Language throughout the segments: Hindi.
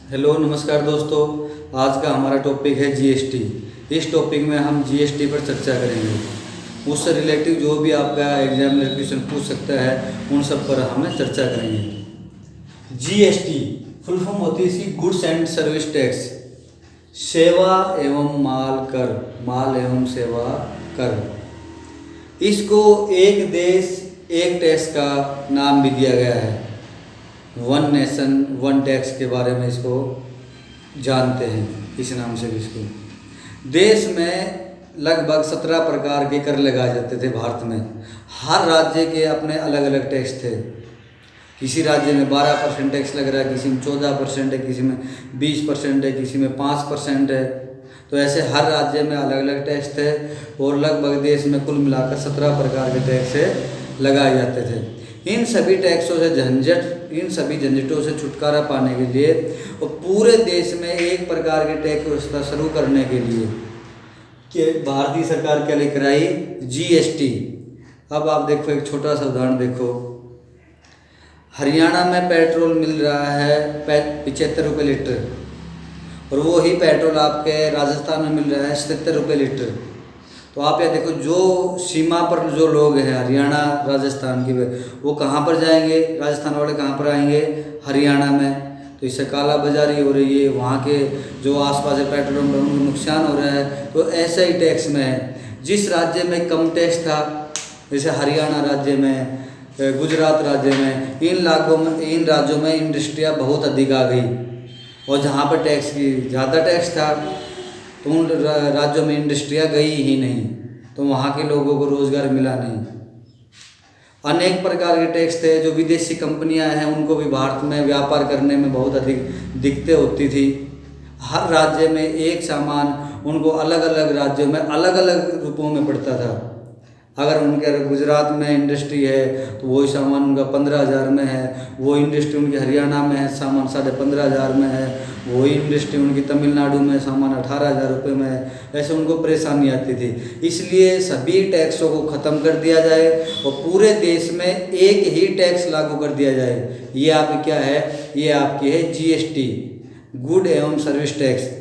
हेलो नमस्कार दोस्तों। आज का हमारा टॉपिक है जीएसटी। इस टॉपिक में हम जीएसटी पर चर्चा करेंगे। उससे रिलेटिव जो भी आपका एग्जामिनर क्वेश्चन पूछ सकता है उन सब पर हम चर्चा करेंगे। जीएसटी फुल फॉर्म होती है इसकी गुड्स एंड सर्विस टैक्स, सेवा एवं माल कर, माल एवं सेवा कर। इसको एक देश एक टैक्स का नाम भी दिया गया है। वन नेशन वन टैक्स के बारे में इसको जानते हैं, इस नाम से भी इसको। देश में लगभग 17 प्रकार के कर लगाए जाते थे भारत में। हर राज्य के अपने अलग अलग टैक्स थे। किसी राज्य में 12% टैक्स लग रहा है, किसी में 14% है, किसी में 20% है, किसी में 5% है। तो ऐसे हर राज्य में अलग अलग टैक्स थे और लगभग देश में कुल मिलाकर 17 प्रकार के टैक्स लगाए जाते थे। इन सभी टैक्सों से इन सभी झंझटों से छुटकारा पाने के लिए और पूरे देश में एक प्रकार के टैक्स व्यवस्था शुरू करने के लिए कि भारतीय सरकार क्या लेकर आई? जीएसटी। अब आप देखो एक छोटा सा उदाहरण देखो। हरियाणा में पेट्रोल मिल रहा है 75 रुपये लीटर और वो ही पेट्रोल आपके राजस्थान में मिल रहा है 77 रुपये लीटर। तो आप यह देखो, जो सीमा पर जो लोग हैं हरियाणा राजस्थान के, वो कहाँ पर जाएंगे? राजस्थान वाले कहाँ पर आएंगे? हरियाणा में। तो इससे काला बाजारी हो रही है, वहाँ के जो आसपास है पेट्रोल में उनको नुकसान हो रहा है। तो ऐसा ही टैक्स में है। जिस राज्य में कम टैक्स था, जैसे हरियाणा राज्य में, गुजरात राज्य में, इन राज्यों में इंडस्ट्रियाँ बहुत अधिक आ गई और जहाँ पर टैक्स की ज़्यादा टैक्स था तो उन राज्यों में इंडस्ट्रियाँ गई ही नहीं, तो वहाँ के लोगों को रोज़गार मिला नहीं। अनेक प्रकार के टैक्स थे। जो विदेशी कंपनियां हैं उनको भी भारत में व्यापार करने में बहुत अधिक दिक्कतें होती थी। हर राज्य में एक सामान उनको अलग अलग राज्यों में अलग अलग रूपों में पड़ता था। अगर उनके गुजरात में इंडस्ट्री है तो वही सामान उनका 15,000 में है, वो इंडस्ट्री उनके हरियाणा में है सामान 15,500 में है, वही इंडस्ट्री उनकी तमिलनाडु में सामान 18,000 रुपये में है। ऐसे उनको परेशानी आती थी। इसलिए सभी टैक्सों को ख़त्म कर दिया जाए और पूरे देश में एक ही टैक्स लागू कर दिया जाए। ये आपकी क्या है? ये आपकी है जीएसटी, गुड एवं सर्विस टैक्स।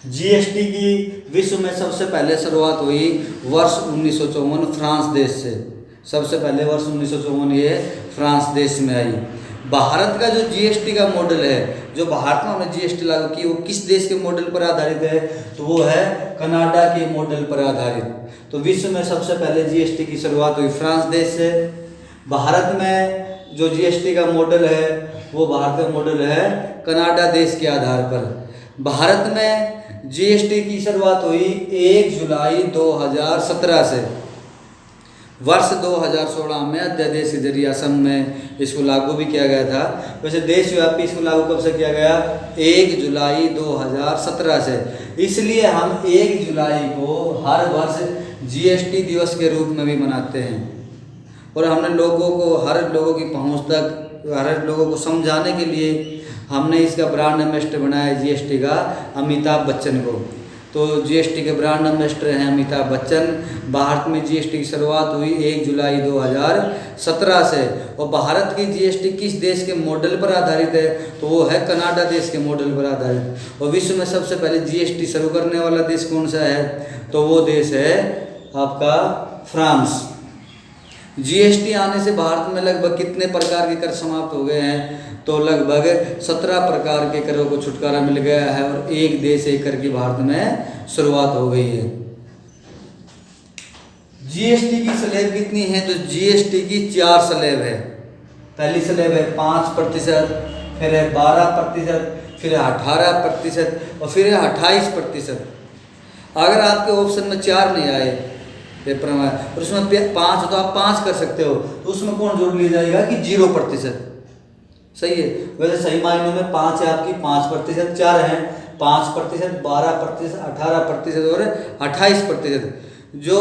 जीएसटी की विश्व में सबसे पहले शुरुआत हुई वर्ष 1954 फ्रांस देश से। सबसे पहले वर्ष 1954 ये फ्रांस देश में आई। भारत का जो जीएसटी का मॉडल है, जो भारत में हमने जीएसटी लागू की, वो किस देश के मॉडल पर आधारित है? तो वो है कनाडा के मॉडल पर आधारित। तो विश्व में सबसे पहले जीएसटी की शुरुआत हुई फ्रांस देश से। भारत में जो जीएसटी का मॉडल है वो भारत का मॉडल है कनाडा देश के आधार पर। भारत में जीएसटी की शुरुआत हुई 1 जुलाई 2017 से। वर्ष 2016 में अध्यादेश के जरिए असम में इसको लागू भी किया गया था। वैसे देशव्यापी इसको लागू कब से किया गया? 1 जुलाई 2017 से। इसलिए हम 1 जुलाई को हर वर्ष जीएसटी दिवस के रूप में भी मनाते हैं और हमने लोगों को, हर लोगों की पहुंच तक, हर लोगों को समझाने के लिए हमने इसका ब्रांड एम्बेसडर बनाया जीएसटी का अमिताभ बच्चन को। तो जीएसटी के ब्रांड एम्बेसडर हैं अमिताभ बच्चन। भारत में जीएसटी की शुरुआत हुई 1 जुलाई 2017 से और भारत की जीएसटी किस देश के मॉडल पर आधारित है? तो वो है कनाडा देश के मॉडल पर आधारित। और विश्व में सबसे पहले जीएसटी शुरू करने वाला देश कौन सा है? तो वो देश है आपका फ्रांस। जीएसटी आने से भारत में लगभग कितने प्रकार के कर समाप्त हो गए हैं? तो लगभग 17 प्रकार के करों को छुटकारा मिल गया है और एक देश एक कर की भारत में शुरुआत हो गई है। जीएसटी की स्लैब कितनी है? तो जीएसटी की 4 स्लैब है। पहली स्लैब है 5%, फिर है 12%, फिर है 18% और फिर है 28%। अगर आपके ऑप्शन में 4 नहीं आए पेपर में और उसमें 5 तो आप 5 कर सकते हो, तो उसमें कौन जोड़ लिया जाएगा कि 0%। सही है। वैसे सही मायनों में 5 है आपकी 5%, 4 हैं 5%, 12%, 18% और 28%। जो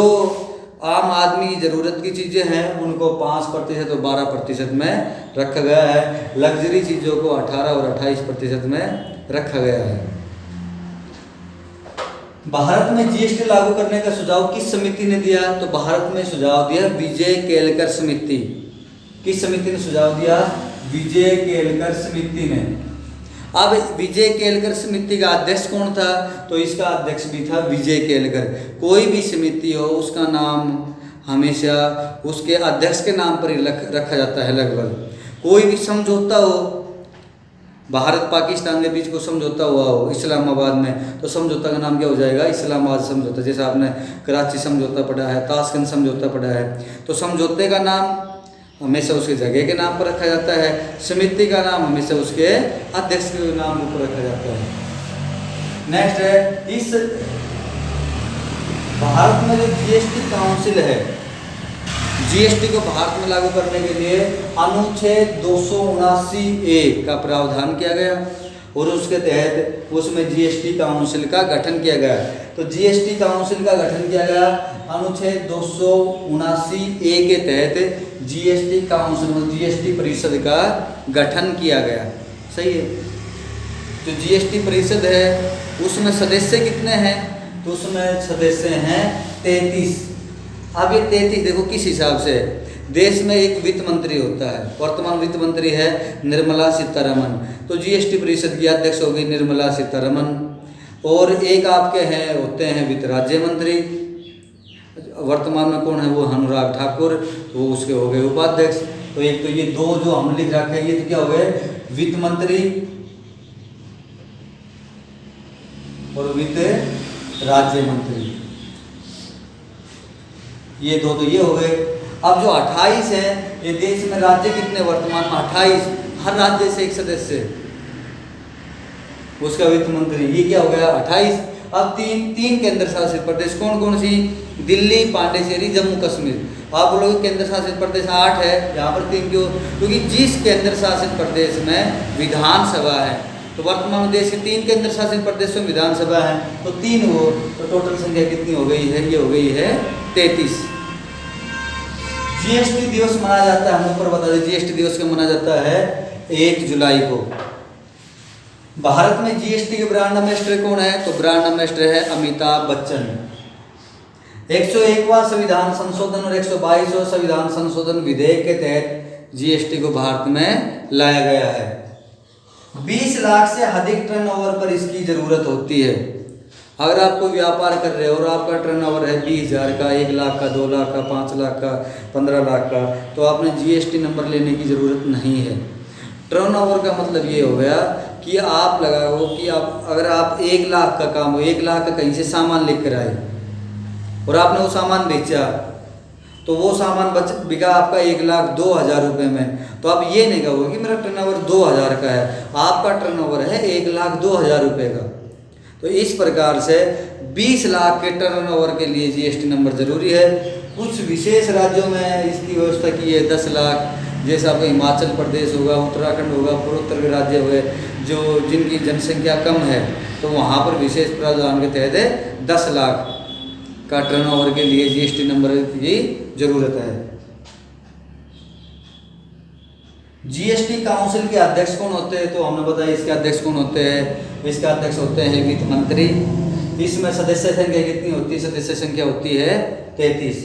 आम आदमी की ज़रूरत की चीज़ें हैं उनको 5% और 12% में रखा गया है। लग्जरी चीज़ों को 18 और 28% में रखा गया है। भारत में जीएसटी लागू करने का सुझाव किस समिति ने दिया? तो भारत में सुझाव दिया विजय केलकर समिति। किस समिति ने सुझाव दिया? विजय केलकर समिति ने। अब विजय केलकर समिति का अध्यक्ष कौन था? तो इसका अध्यक्ष भी था विजय केलकर। कोई भी समिति हो उसका नाम हमेशा उसके अध्यक्ष के नाम पर ही रखा जाता है। लगभग कोई भी समझौता हो, भारत पाकिस्तान के बीच को समझौता हुआ हो इस्लामाबाद में, तो समझौता का नाम क्या हो जाएगा? इस्लामाबाद समझौता। जैसे आपने कराची समझौता पढ़ा है, ताशकंद समझौता पढ़ा है, तो समझौते का नाम हमेशा उसके जगह के नाम पर रखा जाता है, समिति का नाम हमेशा उसके अध्यक्ष के नाम पर रखा जाता है। नेक्स्ट है, इस भारत में जो जीएसटी काउंसिल है, जीएसटी को भारत में लागू करने के लिए अनुच्छेद 279A का प्रावधान किया गया और उसके तहत उसमें जीएसटी काउंसिल का गठन किया गया। तो जीएसटी काउंसिल का गठन किया गया अनुच्छेद 279A के तहत जीएसटी काउंसिल, जीएसटी परिषद का गठन किया गया। सही है। जो जीएसटी परिषद है उसमें सदस्य कितने हैं? तो उसमें सदस्य हैं 33। अब ये 33 देखो किस हिसाब से, देश में एक वित्त मंत्री होता है, वर्तमान वित्त मंत्री है निर्मला सीतारमण, तो जीएसटी परिषद की अध्यक्ष होगी निर्मला सीतारमण। और एक आपके हैं होते हैं वित्त राज्य मंत्री, वर्तमान में कौन है? वो अनुराग ठाकुर, तो वो उसके हो गए उपाध्यक्ष। तो एक तो ये दो जो हम लिख रखे हैं, ये तो क्या हो गए? वित्त मंत्री और वित्त राज्य मंत्री, ये दो तो ये हो गए। अब जो 28 है, ये देश में राज्य कितने वर्तमान में? 28। हर राज्य से एक सदस्य, उसका वित्त मंत्री, ये क्या हो गया? 28। अब तीन केंद्र शासित प्रदेश कौन कौन सी? दिल्ली, पांडिचेरी, जम्मू कश्मीर। आप बोलोगे केंद्र शासित प्रदेश 8 है, यहाँ पर 3 क्यों? क्योंकि जिस केंद्र शासित प्रदेश में विधानसभा है, तो वर्तमान में देश के 3 केंद्र शासित प्रदेशों में विधानसभा है, तो 3 हो, तो टोटल संख्या कितनी हो गई है? ये हो गई है 33। जीएसटी दिवस मनाया जाता है, हम ऊपर बता दें, जीएसटी दिवस कब मनाया जाता है? 1 जुलाई को। भारत में जीएसटी के ब्रांड एम्बेसडर कौन है? तो ब्रांड एम्बेसडर है अमिताभ बच्चन। 101वां संविधान संशोधन और 122वां संविधान संशोधन विधेयक के तहत जीएसटी को भारत में लाया गया है। 20 लाख से अधिक टर्नओवर पर इसकी जरूरत होती है। अगर आप कोई व्यापार कर रहे हो और आपका टर्नओवर है 20,000 का, 1 लाख का, 2 लाख का, 5 लाख का, 15 लाख का, तो आपने जीएसटी नंबर लेने की ज़रूरत नहीं है। टर्नओवर का मतलब ये हो गया कि आप लगाओ कि आप अगर आप 1 लाख का काम हो, 1 लाख का कहीं से सामान लेकर आए और आपने वो सामान बेचा, तो वो सामान बिका आपका 1,02,000 रुपये में, तो आप ये नहीं कहोगे कि मेरा टर्नओवर 2,000 का है, आपका टर्नओवर है 1,02,000 रुपये का। तो इस प्रकार से 20 लाख के टर्नओवर के लिए जीएसटी नंबर जरूरी है। कुछ विशेष राज्यों में इसकी व्यवस्था की है 10 लाख, जैसे आपका हिमाचल प्रदेश होगा, उत्तराखंड होगा, पूर्वोत्तर के राज्य हुए जो जिनकी जनसंख्या कम है, तो वहाँ पर विशेष प्रावधान के तहत 10 लाख का टर्नओवर के लिए जीएसटी नंबर की जरूरत है। जीएसटी काउंसिल के अध्यक्ष कौन होते हैं? तो हमने बताया इसके अध्यक्ष कौन होते हैं? इसके अध्यक्ष होते हैं वित्त मंत्री। इसमें सदस्य संख्या कितनी होती है? सदस्य संख्या होती है 33।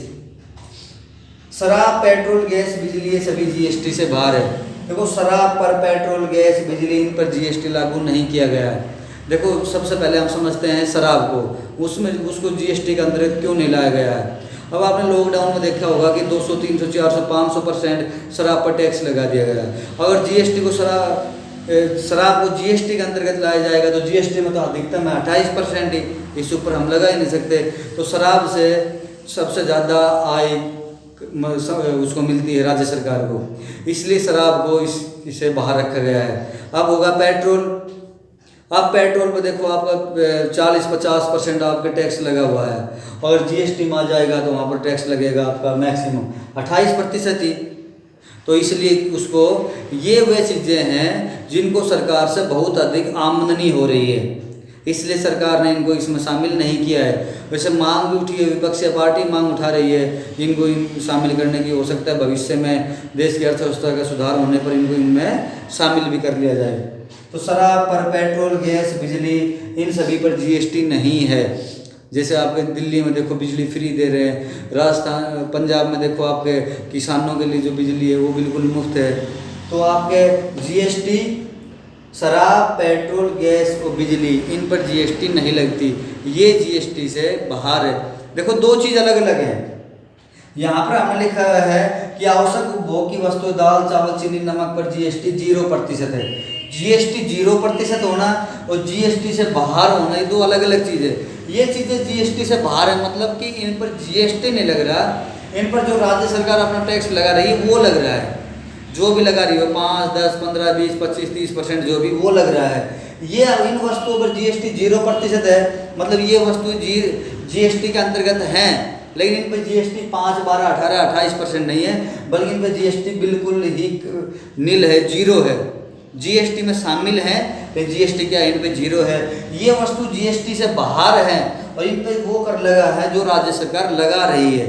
शराब, पेट्रोल, गैस, बिजली, ये सभी जीएसटी से बाहर है। देखो शराब पर, पेट्रोल, गैस, बिजली, इन पर जीएसटी लागू नहीं किया गया है। देखो सबसे पहले हम समझते हैं शराब को, उसमें उसको जीएसटी के अंतर्गत क्यों नहीं लाया गया है। अब आपने लॉकडाउन में देखा होगा कि 200, 300, 400, 500% शराब पर टैक्स लगा दिया गया है। अगर जीएसटी को शराब को जीएसटी के अंतर्गत लाया जाएगा तो जीएसटी में तो अधिकतम है 28% ही, इस ऊपर हम लगा ही नहीं सकते। तो शराब से सबसे ज़्यादा आय उसको मिलती है राज्य सरकार को, इसलिए शराब को इसे बाहर रखा गया है। अब होगा पेट्रोल। अब पेट्रोल पे देखो आपका 40-50% आपका टैक्स लगा हुआ है, और जीएसटी में आ जाएगा तो वहाँ पर टैक्स लगेगा आपका मैक्सिमम 28% ही। तो इसलिए उसको, ये वे चीज़ें हैं जिनको सरकार से बहुत अधिक आमदनी हो रही है, इसलिए सरकार ने इनको इसमें शामिल नहीं किया है। वैसे मांग भी उठी है, विपक्षी पार्टी मांग उठा रही है इनको शामिल करने की। हो सकता है भविष्य में देश की अर्थव्यवस्था का सुधार होने पर इनको इनमें शामिल भी कर लिया जाए। तो शराब पर, पेट्रोल, गैस, बिजली, इन सभी पर जीएसटी नहीं है। जैसे आपके दिल्ली में देखो बिजली फ्री दे रहे हैं, राजस्थान, पंजाब में देखो आपके किसानों के लिए जो बिजली है वो बिल्कुल मुफ्त है। तो आपके जीएसटी शराब, पेट्रोल, गैस और बिजली, इन पर जीएसटी नहीं लगती, ये जीएसटी से बाहर है। देखो दो चीज़ अलग अलग है। यहाँ पर हमने लिखा है कि आवश्यक उपभोग की वस्तु दाल, चावल, चीनी, नमक पर जीएसटी 0% है। जीएसटी 0% होना और जीएसटी से बाहर होना, ये दो अलग अलग चीज़ें। ये चीज़ें जीएसटी से बाहर है, मतलब कि इन पर जीएसटी नहीं लग रहा, इन पर जो राज्य सरकार अपना टैक्स लगा रही है वो लग रहा है। जो भी लगा रही हो 5, 10, 15, 20, 25, 30% जो भी वो लग रहा है। ये इन वस्तुओं पर जीएसटी 0% है, मतलब ये वस्तु जीएसटी के अंतर्गत हैं, लेकिन इन पर जीएसटी 5, 12, 18, 28% नहीं है, बल्कि इन पर जीएसटी बिल्कुल ही नील है, 0 है। जीएसटी में शामिल हैं लेकिन जीएसटी क्या है, इन पे 0 है। ये वस्तु जीएसटी से बाहर है और इन पे वो कर लगा है जो राज्य सरकार लगा रही है।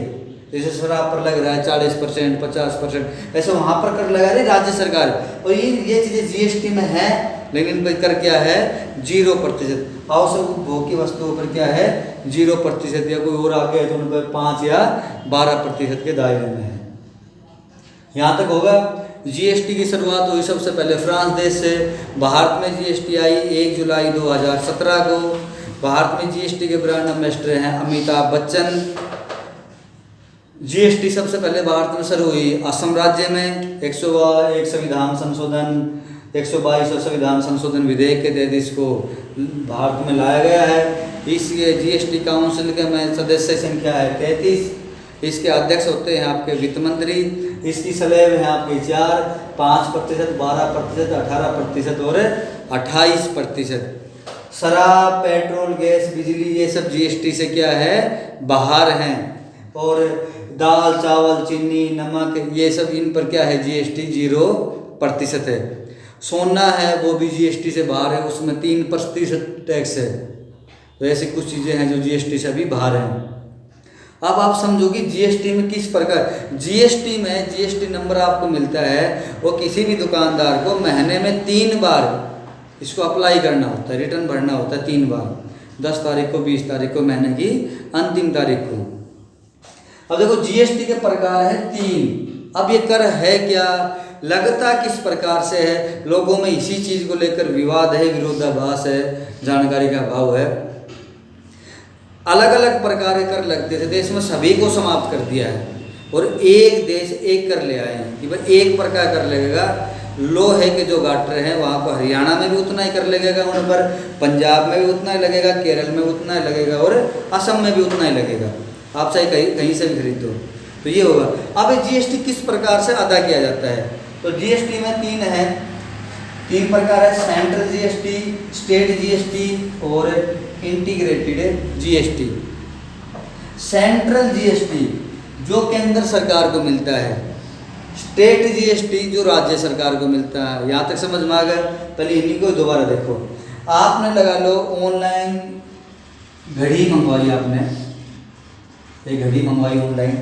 जैसे शराब पर लग रहा है 40%, 50%, ऐसे वहाँ पर कर लगा रही राज्य सरकार, और ये चीज़ें जीएसटी में है, लेकिन इन पर कर क्या है 0%। आवश्यक उपभोग की वस्तुओं पर क्या है 0%, या कोई और आ गया तो उन पर 5 या 12% के दायरे में है। यहाँ तक होगा। जीएसटी की शुरुआत हुई सबसे पहले फ्रांस देश से। भारत में जीएसटी आई 1 जुलाई 2017 को। भारत में जीएसटी के ब्रांड एम्बेसडर हैं अमिताभ बच्चन। जीएसटी सबसे पहले भारत में शुरू हुई असम राज्य में। 101 संविधान संशोधन 122 और संविधान संशोधन विधेयक के तहत इसको भारत में लाया गया है। इस जीएसटी काउंसिल के में सदस्य संख्या है 33। इसके अध्यक्ष होते हैं आपके वित्त मंत्री। इसकी स्लैब है आपके 4, 5%, 12%, 18% और 28%। शराब, पेट्रोल, गैस, बिजली ये सब जीएसटी से क्या है बाहर हैं, और दाल, चावल, चीनी, नमक ये सब इन पर क्या है जीएसटी 0% है। सोना है वो भी जीएसटी से बाहर है, उसमें 3% टैक्स है। तो ऐसी कुछ चीज़ें हैं जो जीएसटी से अभी बाहर हैं। अब आप समझोगे जीएसटी में किस प्रकार, जीएसटी में जीएसटी नंबर आपको मिलता है, वो किसी भी दुकानदार को महीने में 3 बार इसको अप्लाई करना होता है, रिटर्न भरना होता है 3 बार, 10 तारीख को, 20 तारीख को, महीने की अंतिम तारीख को। अब देखो जीएसटी के प्रकार है 3। अब ये कर है क्या, लगता किस प्रकार से है, लोगों में इसी चीज़ को लेकर विवाद है, विरोधाभास है, जानकारी का अभाव है। अलग अलग प्रकार के कर लगते थे, देश में सभी को समाप्त कर दिया है और एक देश एक कर ले आए हैं कि भाई एक प्रकार कर लगेगा। लोहे के जो गाटर हैं वहाँ पर हरियाणा में भी उतना ही कर लगेगा, उन पर पंजाब में भी उतना ही लगेगा, केरल में उतना ही लगेगा और असम में भी उतना ही लगेगा। आप चाहे कहीं से भी खरीदो तो ये होगा। अब जीएसटी किस प्रकार से अदा किया जाता है, तो जीएसटी में 3 प्रकार है, सेंट्रल जीएसटी, स्टेट जीएसटी और इंटीग्रेटेड जीएसटी। सेंट्रल जीएसटी जो केंद्र सरकार को मिलता है, स्टेट जीएसटी जो राज्य सरकार को मिलता है। यहाँ तक समझ में आ गया। पहले इन्हीं को दोबारा देखो। आपने लगा लो ऑनलाइन घड़ी मंगवाई, आपने एक घड़ी मंगवाई ऑनलाइन,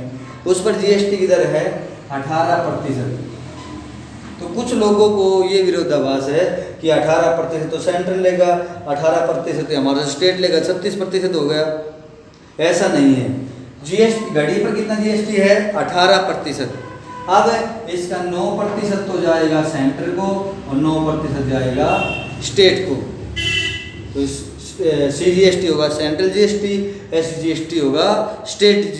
उस पर जीएसटी की दर है 18%। तो कुछ लोगों को ये विरोधाभास है कि 18% तो सेंट्रल लेगा, 18% हमारा स्टेट लेगा, 36% हो गया। ऐसा नहीं है। जीएसटी घड़ी पर कितना जीएसटी है 18%। अब इसका 9% तो जाएगा सेंटर को और 9% जाएगा स्टेट को। तो सीजीएसटी होगा सेंट्रल जीएसटी, एसजीएसटी होगा स्टेट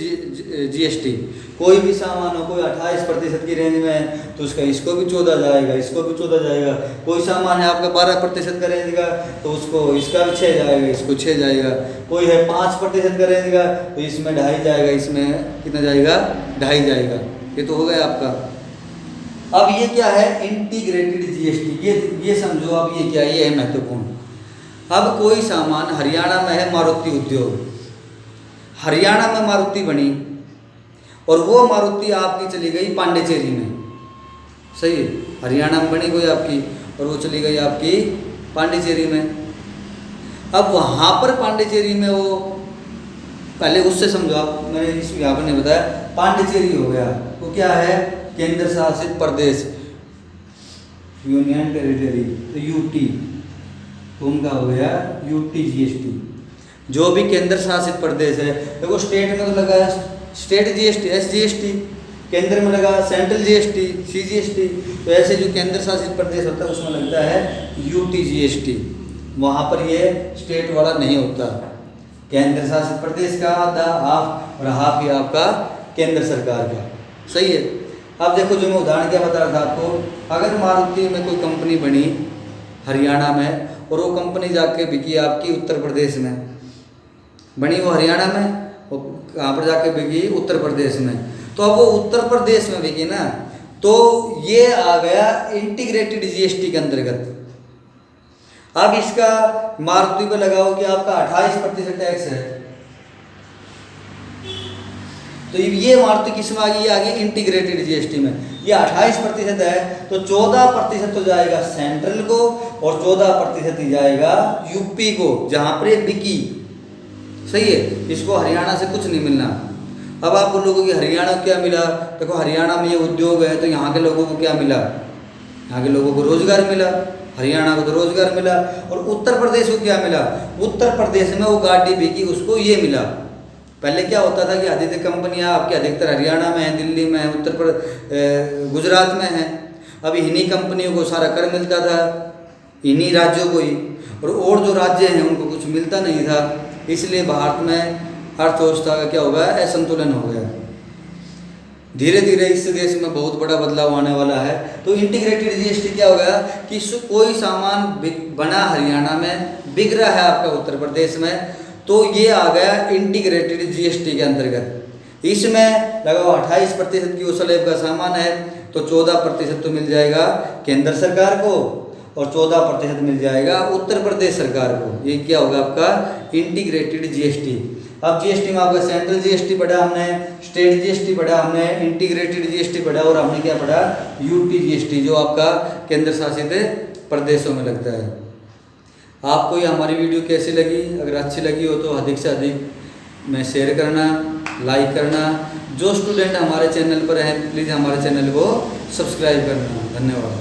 जीएसटी। कोई भी सामान हो, कोई 28% की रेंज में है तो उसका इसको भी 14 जाएगा, इसको भी 14 जाएगा। कोई सामान है आपका 12% का रेंज का तो उसको इसका भी 6 जाएगा, इसको 6 जाएगा। कोई है 5% का रेंज का तो इसमें 2.5 जाएगा, इसमें कितना जाएगा 2.5 जाएगा। ये तो हो गया आपका। अब ये क्या है इंटीग्रेटेड जीएसटी, ये समझो। अब ये क्या है, ये है महत्वपूर्ण। अब कोई सामान हरियाणा में है, मारुति उद्योग, हरियाणा में मारुति बनी और वो मारुति आपकी चली गई पांडिचेरी में, सही है, हरियाणा में बनी कोई आपकी और वो चली गई आपकी पांडिचेरी में। अब वहाँ पर पांडिचेरी में वो पहले उससे समझो आप, मैंने इस यहाँ पर नहीं बताया, पांडिचेरी हो गया वो क्या है केंद्र शासित प्रदेश, यूनियन टेरिटरी, तो यूटी, तो उनका हो गया यूटी जीएसटी। जो भी केंद्र शासित प्रदेश है, देखो स्टेट में तो लगा है स्टेट जीएसटी, एसजीएसटी, केंद्र में लगा सेंट्रल जीएसटी, CGST। तो ऐसे जो केंद्र शासित प्रदेश होता है उसमें लगता है UTGST। वहाँ पर ये स्टेट वाला नहीं होता। केंद्र शासित प्रदेश का आधा हाफ और हाफ ही आपका केंद्र सरकार का। सही है। अब देखो जो मैं उदाहरण क्या बता रहा था आपको, अगर मारुति में कोई कंपनी बनी हरियाणा में और वो कंपनी जाके बिकी आपकी उत्तर प्रदेश में, बनी वो हरियाणा में, वो कहाँ पर जाके बिकी उत्तर प्रदेश में, तो अब वो उत्तर प्रदेश में बिकी ना, तो ये आ गया इंटीग्रेटेड जीएसटी के अंतर्गत। अब इसका मारुति पे लगाओ कि आपका 28% टैक्स है, तो ये मारुति किस में आ गई? आ गई इंटीग्रेटेड जीएसटी में। ये 28% है तो 14% तो जाएगा सेंट्रल को और 14% ही जाएगा यूपी को, जहां पर ये बिकी। सही है। इसको हरियाणा से कुछ नहीं मिलना। अब आप बोलोगे कि हरियाणा को क्या मिला? देखो हरियाणा में ये उद्योग है तो यहाँ के लोगों को क्या मिला? यहाँ के लोगों को रोजगार मिला। हरियाणा को तो रोजगार मिला। और उत्तर प्रदेश को क्या मिला? उत्तर प्रदेश में वो गाड़ी बिकी, उसको ये मिला। पहले क्या होता था कि अधिकतर कंपनियां आपकी अधिकतर हरियाणा में हैं, दिल्ली में हैं, गुजरात में हैं। अब इन्हीं कंपनियों को सारा कर मिलता था, इन्हीं राज्यों को ही, और जो राज्य हैं उनको कुछ मिलता नहीं था। इसलिए भारत में अर्थव्यवस्था का क्या हो गया? असंतुलन हो गया। धीरे धीरे इस देश में बहुत बड़ा बदलाव आने वाला है। तो इंटीग्रेटेड जीएसटी क्या हो गया कि कोई सामान बना हरियाणा में, बिक रहा है आपका उत्तर प्रदेश में, तो ये आ गया इंटीग्रेटेड जीएसटी के अंतर्गत। इसमें लगाओ 28% की उस स्लैब का सामान है तो 14% तो मिल जाएगा केंद्र सरकार को और 14% मिल जाएगा उत्तर प्रदेश सरकार को। ये क्या होगा? आपका इंटीग्रेटेड जीएसटी। अब जीएसटी में आपका सेंट्रल जीएसटी पढ़ा हमने, स्टेट जीएसटी पढ़ा हमने, इंटीग्रेटेड जीएसटी पढ़ा और हमने क्या पढ़ा? यूटी जीएसटी, जो आपका केंद्र शासित प्रदेशों में लगता है। आपको ये हमारी वीडियो कैसी लगी? अगर अच्छी लगी हो तो अधिक से अधिक में शेयर करना, लाइक करना। जो स्टूडेंट हमारे चैनल पर हैं प्लीज़ हमारे चैनल को सब्सक्राइब करना। धन्यवाद।